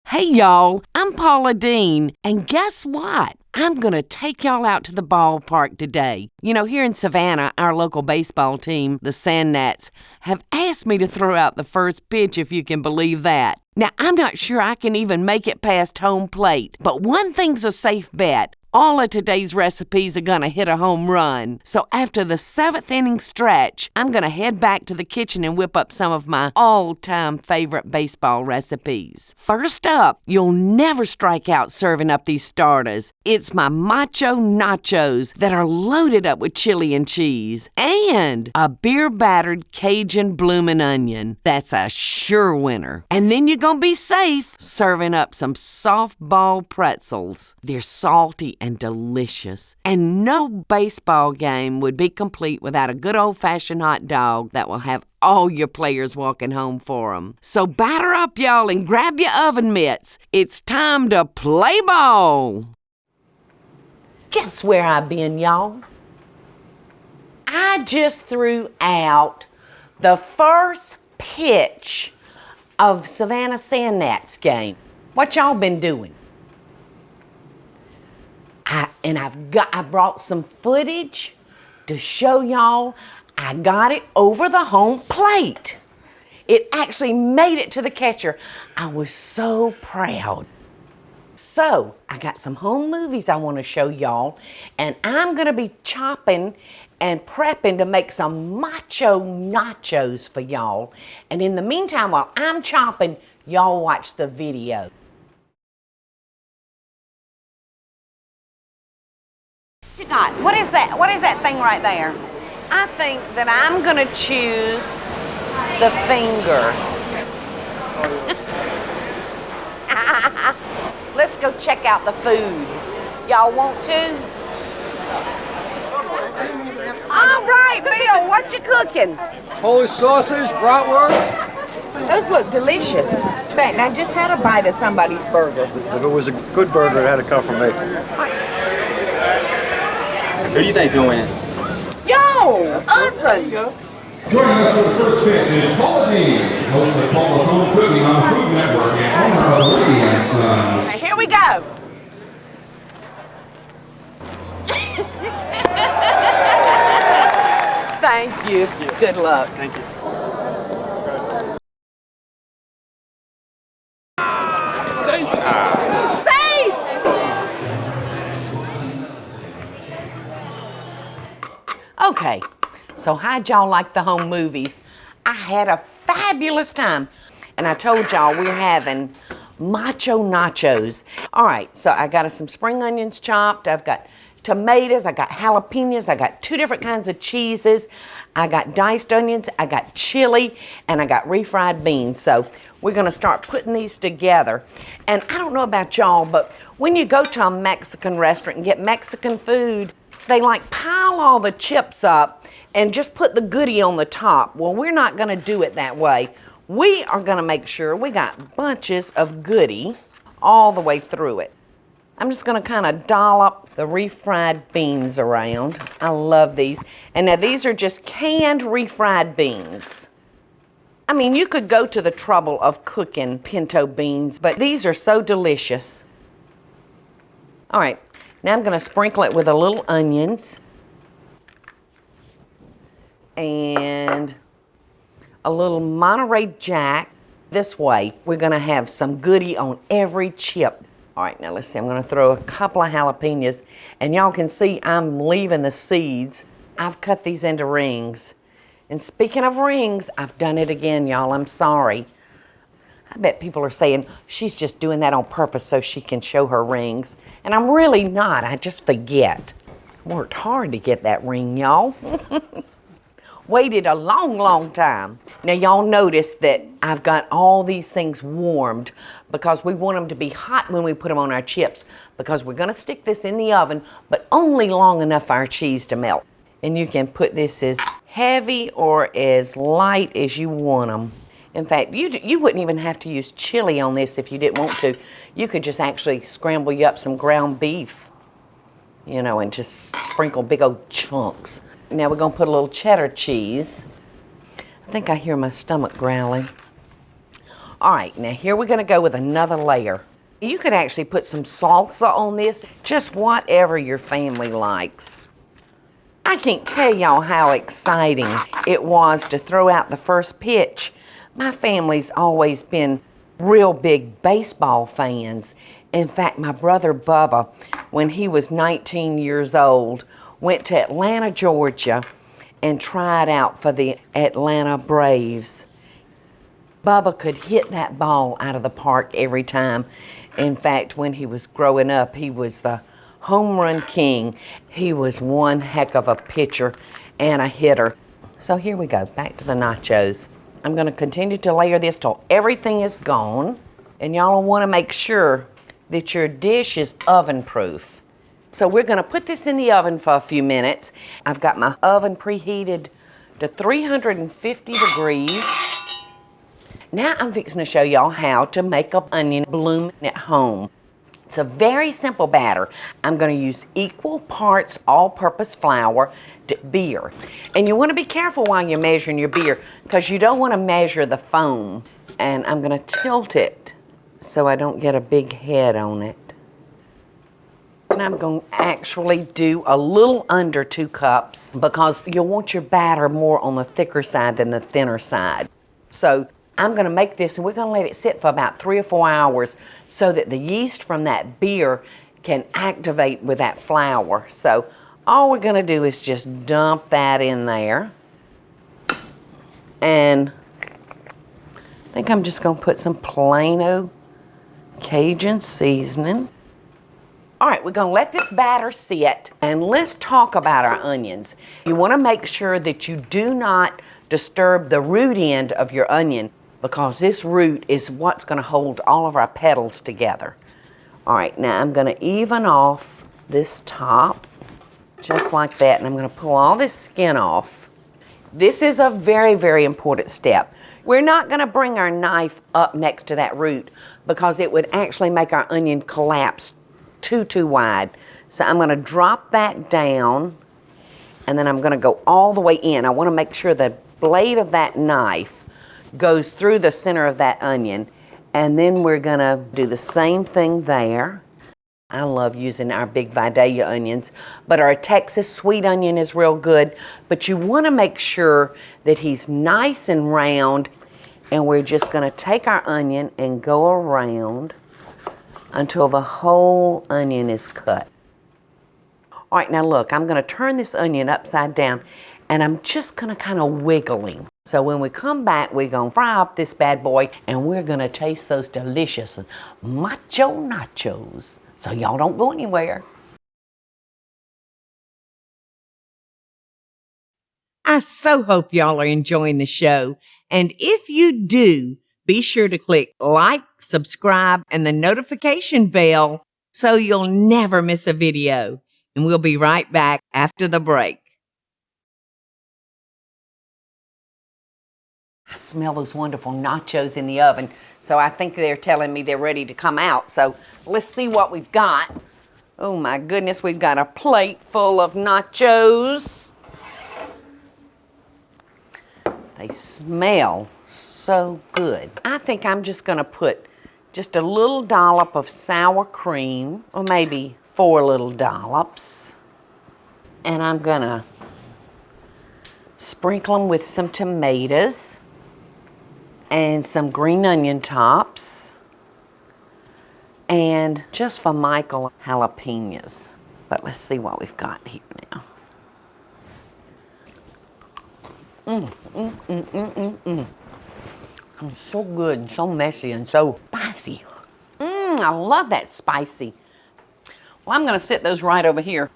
Hey y'all, I'm Paula Deen, and guess what? I'm gonna take y'all out to the ballpark today. You know, here in Savannah, our local baseball team, the Sand Gnats, have asked me to throw out the first pitch, if you can believe that. Now, I'm not sure I can even make it past home plate, but one thing's a safe bet. All of today's recipes are gonna hit a home run. So after the 7th inning stretch, I'm gonna head back to the kitchen and whip up some of my all-time favorite baseball recipes. First up, you'll never strike out serving up these starters. It's my Macho Nachos that are loaded up with chili and cheese. And a beer-battered Cajun bloomin' onion. That's a sure winner. And then you're gonna be safe serving up some softball pretzels. They're salty and delicious. And no baseball game would be complete without a good old-fashioned hot dog that will have all your players walking home for them. So batter up, y'all, and grab your oven mitts. It's time to play ball. Guess where I've been, y'all? I just threw out the first pitch of Savannah Sand Gnats game. What y'all been doing? I brought some footage to show y'all I got it over the home plate. It actually made it to the catcher. I was so proud. So, I got some home movies I want to show y'all, and I'm going to be chopping and prepping to make some Macho Nachos for y'all. And in the meantime, while I'm chopping, y'all watch the video. What is that? What is that thing right there? I think that I'm gonna choose the finger. Let's go check out the food. Y'all want to? All right, Bill, what you cooking? Polish sausage, bratwurst. Those look delicious. In fact, I just had a bite of somebody's burger. If it was a good burger, it had to come from me. Who do you think's gonna win? Yo, Ussins! Joining us for the first pitch is Paula Deen, host of Paula's Home Cooking on the Food Network and owner of Lady and Sons. Here we go. Thank you. Good luck. Thank you. Okay, so how'd y'all like the home movies? I had a fabulous time. And I told y'all we're having Macho Nachos. All right, so I got some spring onions chopped. I've got tomatoes, I got jalapenos, I got 2 different kinds of cheeses. I got diced onions, I got chili, and I got refried beans. So we're gonna start putting these together. And I don't know about y'all, but when you go to a Mexican restaurant and get Mexican food, they like pile all the chips up and just put the goodie on the top. Well, we're not gonna do it that way. We are gonna make sure we got bunches of goodie all the way through it. I'm just gonna kind of dollop the refried beans around. I love these. And now these are just canned refried beans. I mean, you could go to the trouble of cooking pinto beans, but these are so delicious. All right. Now I'm going to sprinkle it with a little onions and a little Monterey Jack. This way, we're going to have some goodie on every chip. All right, now let's see. I'm going to throw a couple of jalapenos, and y'all can see I'm leaving the seeds. I've cut these into rings. And speaking of rings, I've done it again, y'all. I'm sorry. I bet people are saying she's just doing that on purpose so she can show her rings. And I'm really not. I just forget. Worked hard to get that ring, y'all. Waited a long, long time. Now, y'all notice that I've got all these things warmed because we want them to be hot when we put them on our chips, because we're going to stick this in the oven, but only long enough for our cheese to melt. And you can put this as heavy or as light as you want them. In fact, you wouldn't even have to use chili on this if you didn't want to. You could just actually scramble you up some ground beef, you know, and just sprinkle big old chunks. Now we're gonna put a little cheddar cheese. I think I hear my stomach growling. All right, now here we're gonna go with another layer. You could actually put some salsa on this, just whatever your family likes. I can't tell y'all how exciting it was to throw out the first pitch. My family's always been real big baseball fans. In fact, my brother Bubba, when he was 19 years old, went to Atlanta, Georgia, and tried out for the Atlanta Braves. Bubba could hit that ball out of the park every time. In fact, when he was growing up, he was the home run king. He was one heck of a pitcher and a hitter. So here we go, back to the nachos. I'm gonna continue to layer this till everything is gone. And y'all will wanna make sure that your dish is oven proof. So we're gonna put this in the oven for a few minutes. I've got my oven preheated to 350 degrees. Now I'm fixing to show y'all how to make an onion bloomin' at home. It's a very simple batter. I'm gonna use equal parts all-purpose flour to beer. And you wanna be careful while you're measuring your beer because you don't wanna measure the foam. And I'm gonna tilt it so I don't get a big head on it. And I'm gonna actually do a little under 2 cups because you'll want your batter more on the thicker side than the thinner side. So I'm gonna make this and we're gonna let it sit for about 3 or 4 hours so that the yeast from that beer can activate with that flour. So all we're gonna do is just dump that in there. And I think I'm just gonna put some plain old Cajun seasoning. All right, we're gonna let this batter sit and let's talk about our onions. You wanna make sure that you do not disturb the root end of your onion because this root is what's gonna hold all of our petals together. All right, now I'm gonna even off this top, just like that, and I'm gonna pull all this skin off. This is a very, very important step. We're not gonna bring our knife up next to that root because it would actually make our onion collapse too wide. So I'm gonna drop that down and then I'm gonna go all the way in. I wanna make sure the blade of that knife goes through the center of that onion, and then we're gonna do the same thing there. I love using our big Vidalia onions, but our Texas sweet onion is real good, but you wanna make sure that he's nice and round, and we're just gonna take our onion and go around until the whole onion is cut. All right, now look, I'm gonna turn this onion upside down and I'm just gonna kind of wiggle him. So when we come back, we're gonna fry up this bad boy and we're gonna taste those delicious Macho nachos. So y'all don't go anywhere. I so hope y'all are enjoying the show. And if you do, be sure to click like, subscribe, and the notification bell so you'll never miss a video. And we'll be right back after the break. I smell those wonderful nachos in the oven, so I think they're telling me they're ready to come out. So let's see what we've got. Oh my goodness, we've got a plate full of nachos. They smell so good. I think I'm just gonna put just a little dollop of sour cream, or maybe 4 little dollops. And I'm gonna sprinkle them with some tomatoes and some green onion tops. And just for Michael, jalapenos. But let's see what we've got here now. It's so good and so messy and so spicy. I love that spicy. Well, I'm gonna sit those right over here.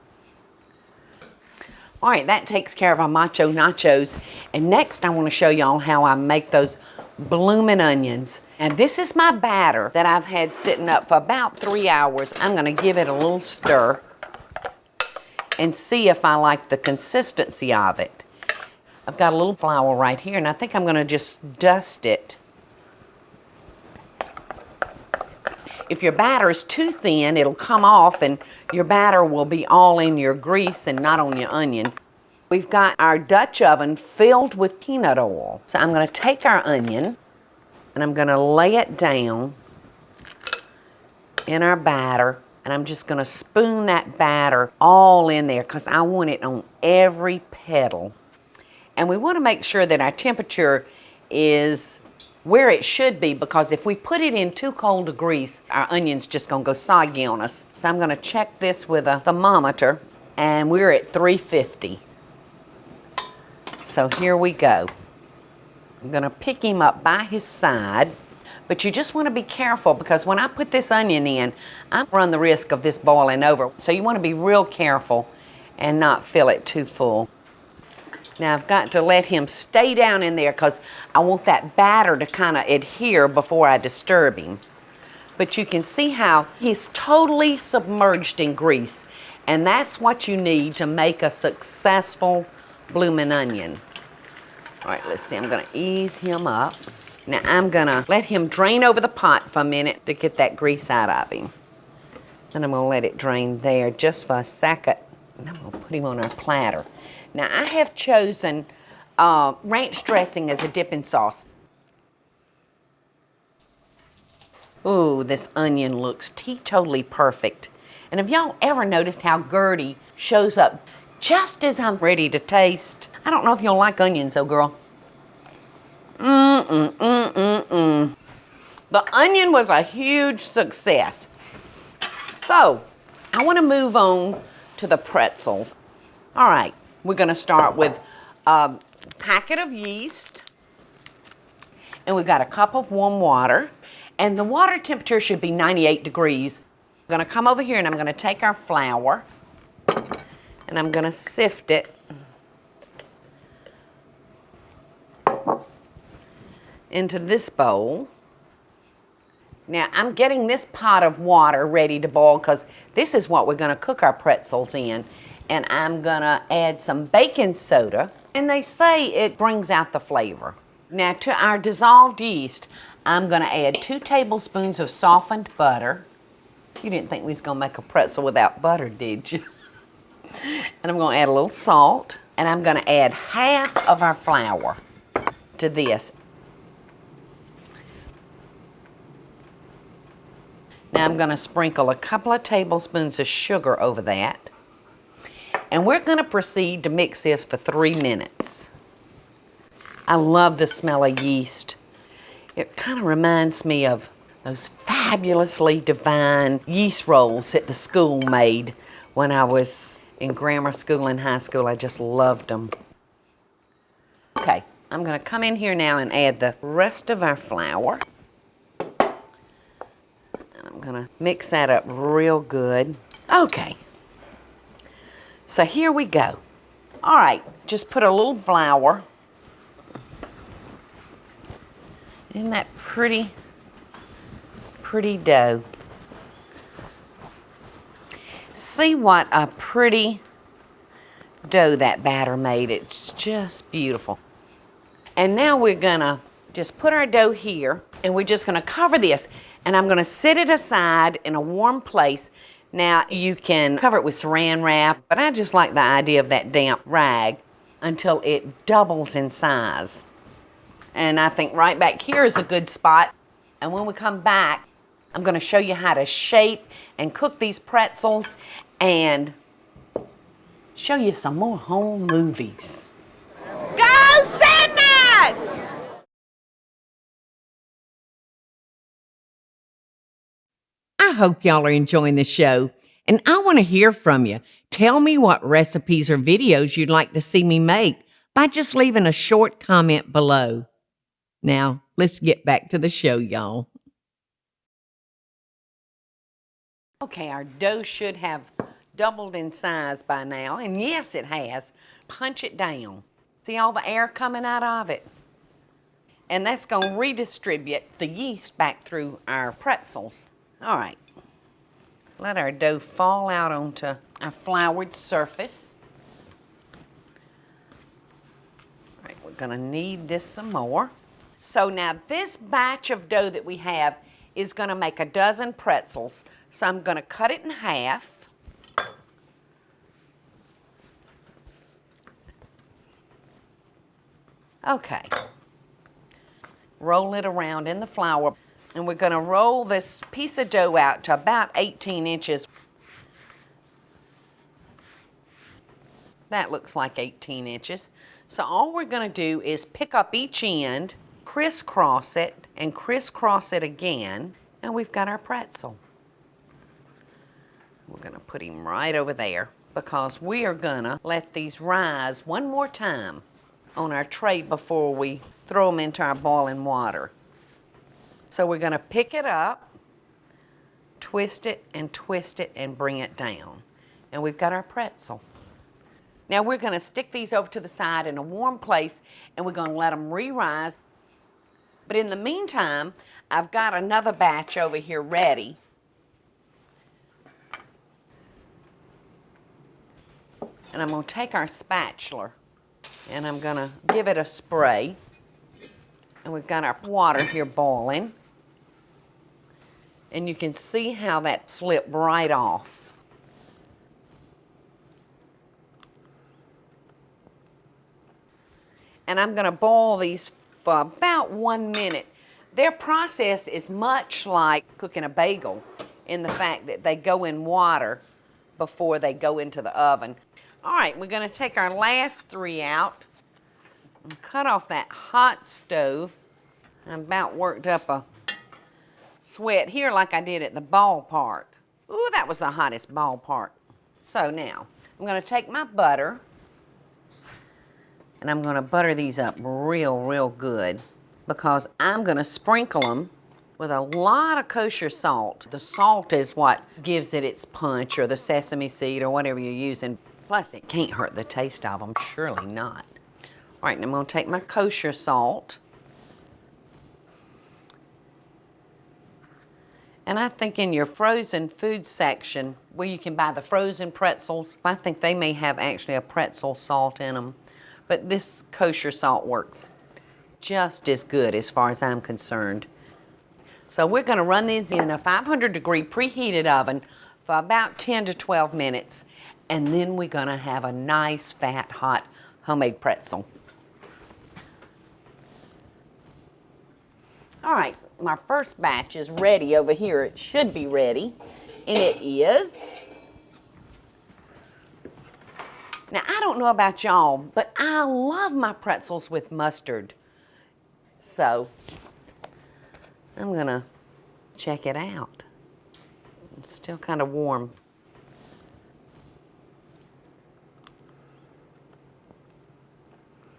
All right, that takes care of our Macho nachos. And next I wanna show y'all how I make those bloomin' onions. And this is my batter that I've had sitting up for about 3 hours. I'm gonna give it a little stir and see if I like the consistency of it. I've got a little flour right here, and I think I'm gonna just dust it. If your batter is too thin, it'll come off and your batter will be all in your grease and not on your onion. We've got our Dutch oven filled with peanut oil. So I'm gonna take our onion And I'm gonna lay it down in our batter, and I'm just gonna spoon that batter all in there because I want it on every petal. And we wanna make sure that our temperature is where it should be, because if we put it in too cold a grease, our onion's just gonna go soggy on us. So I'm gonna check this with a thermometer, and we're at 350. So here we go. I'm gonna pick him up by his side, but you just wanna be careful because when I put this onion in, I run the risk of this boiling over. So you wanna be real careful and not fill it too full. Now I've got to let him stay down in there because I want that batter to kind of adhere before I disturb him. But you can see how he's totally submerged in grease, and that's what you need to make a successful bloomin' onion. All right, let's see, I'm gonna ease him up. Now I'm gonna let him drain over the pot for a minute to get that grease out of him. And I'm gonna let it drain there just for a second, and I'm gonna put him on our platter. Now I have chosen ranch dressing as a dipping sauce. Ooh, this onion looks teetotally perfect. And have y'all ever noticed how Gertie shows up just as I'm ready to taste? I don't know if you'll like onions though, girl. The onion was a huge success. So, I want to move on to the pretzels. All right, we're going to start with a packet of yeast. And we've got a cup of warm water. And the water temperature should be 98 degrees. I'm going to come over here and I'm going to take our flour and I'm going to sift it into this bowl. Now I'm getting this pot of water ready to boil because this is what we're going to cook our pretzels in. And I'm going to add some baking soda, and they say it brings out the flavor. Now to our dissolved yeast, I'm going to add 2 tablespoons of softened butter. You didn't think we was going to make a pretzel without butter, did you? And I'm going to add a little salt, and I'm going to add half of our flour to this. Now I'm going to sprinkle a couple of tablespoons of sugar over that. And we're going to proceed to mix this for 3 minutes. I love the smell of yeast. It kind of reminds me of those fabulously divine yeast rolls that the school made when I was in grammar school and high school. I just loved them. Okay, I'm going to come in here now and add the rest of our flour. And I'm going to mix that up real good. Okay. So here we go. All right, just put a little flour in that pretty dough. See what a pretty dough that batter made. It's just beautiful. And now we're gonna just put our dough here, and we're just gonna cover this, and I'm gonna set it aside in a warm place. Now, you can cover it with saran wrap, but I just like the idea of that damp rag until it doubles in size. And I think right back here is a good spot. And when we come back, I'm going to show you how to shape and cook these pretzels and show you some more home movies. Go Sandnuts! I hope y'all are enjoying the show, and I want to hear from you. Tell me what recipes or videos you'd like to see me make by just leaving a short comment below. Now, let's get back to the show, y'all. Okay, our dough should have doubled in size by now, and yes, it has. Punch it down. See all the air coming out of it? And that's going to redistribute the yeast back through our pretzels. All right. Let our dough fall out onto our floured surface. All right, we're going to knead this some more. So now this batch of dough that we have is going to make a dozen pretzels. So I'm going to cut it in half. Okay. roll it around in the flour, and we're going to roll this piece of dough out to about 18 inches. That looks like 18 inches. So all we're going to do is pick up each end, crisscross it, and crisscross it again, and we've got our pretzel. We're going to put him right over there because we are going to let these rise one more time on our tray before we throw them into our boiling water. So we're going to pick it up, twist it, and bring it down. And we've got our pretzel. Now we're going to stick these over to the side in a warm place, and we're going to let them re-rise. But in the meantime, I've got another batch over here ready. And I'm going to take our spatula, and I'm going to give it a spray. And we've got our water here boiling. And you can see how that slipped right off. And I'm going to boil these for about 1 minute. Their process is much like cooking a bagel in the fact that they go in water before they go into the oven. All right, we're going to take our last 3 out and cut off that hot stove. I about worked up a sweat here like I did at the ballpark. Ooh, that was the hottest ballpark. So now, I'm going to take my butter, and I'm going to butter these up real good because I'm going to sprinkle them with a lot of kosher salt. The salt is what gives it its punch, or the sesame seed, or whatever you're using. Plus, it can't hurt the taste of them, surely not. All right, and I'm going to take my kosher salt. And I think in your frozen food section, where you can buy the frozen pretzels, I think they may have actually a pretzel salt in them. But this kosher salt works just as good as far as I'm concerned. So we're going to run these in a 500-degree preheated oven for about 10 to 12 minutes. And then we're going to have a nice, fat, hot homemade pretzel. All right, my first batch is ready over here. It should be ready, and it is. Now, I don't know about y'all, but I love my pretzels with mustard. So, I'm gonna check it out. It's still kind of warm.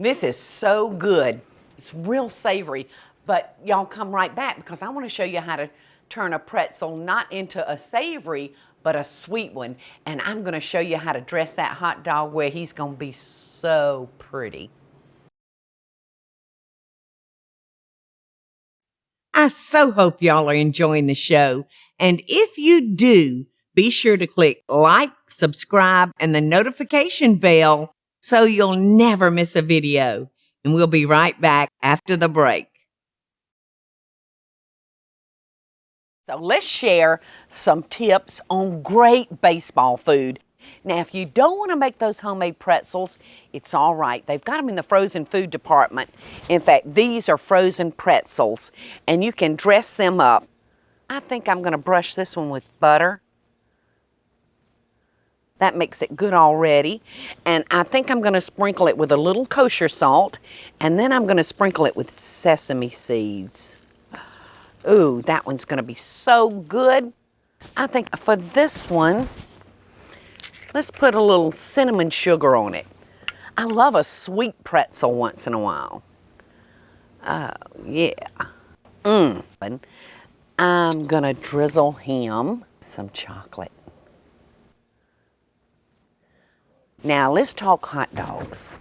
This is so good. It's real savory. But y'all come right back because I want to show you how to turn a pretzel not into a savory, but a sweet one. And I'm going to show you how to dress that hot dog where he's going to be so pretty. I so hope y'all are enjoying the show. And if you do, be sure to click like, subscribe, and the notification bell so you'll never miss a video. And we'll be right back after the break. So let's share some tips on great baseball food. Now, if you don't want to make those homemade pretzels, it's all right. They've got them in the frozen food department. In fact, these are frozen pretzels, and you can dress them up. I think I'm going to brush this one with butter. That makes it good already. And I think I'm going to sprinkle it with a little kosher salt, and then I'm going to sprinkle it with sesame seeds. Ooh, that one's going to be so good. I think for this one, let's put a little cinnamon sugar on it. I love a sweet pretzel once in a while. Oh, yeah. And I'm going to drizzle him some chocolate. Now, let's talk hot dogs.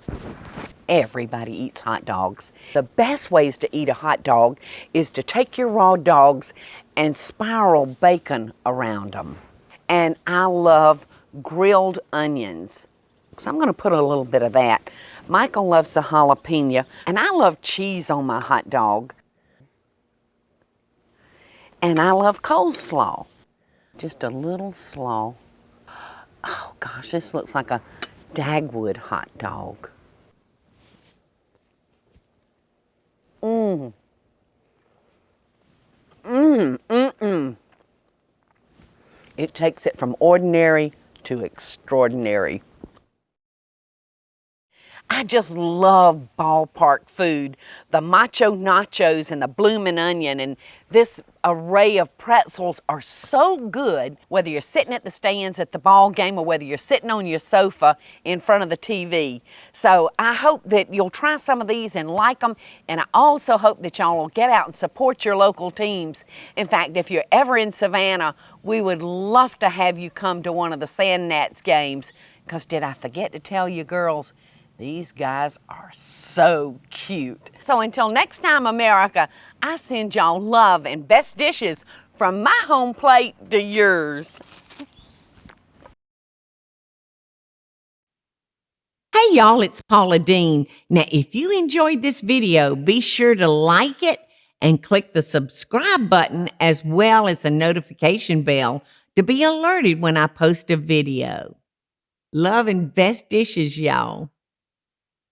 Everybody eats hot dogs. The best ways to eat a hot dog is to take your raw dogs and spiral bacon around them. And I love grilled onions. So I'm going to put a little bit of that. Michael loves the jalapeno, and I love cheese on my hot dog. And I love coleslaw. Just a little slaw. Oh gosh, this looks like a Dagwood hot dog. It takes it from ordinary to extraordinary. I just love ballpark food. The Macho nachos and the bloomin' onion and this array of pretzels are so good, whether you're sitting at the stands at the ball game or whether you're sitting on your sofa in front of the TV. So I hope that you'll try some of these and like them, and I also hope that y'all will get out and support your local teams. In fact, if you're ever in Savannah, we would love to have you come to one of the Sand Gnats games, because did I forget to tell you girls, these guys are so cute. So until next time, America, I send y'all love and best dishes from my home plate to yours. Hey y'all, it's Paula Deen. Now, if you enjoyed this video, be sure to like it and click the subscribe button as well as the notification bell to be alerted when I post a video. Love and best dishes, y'all.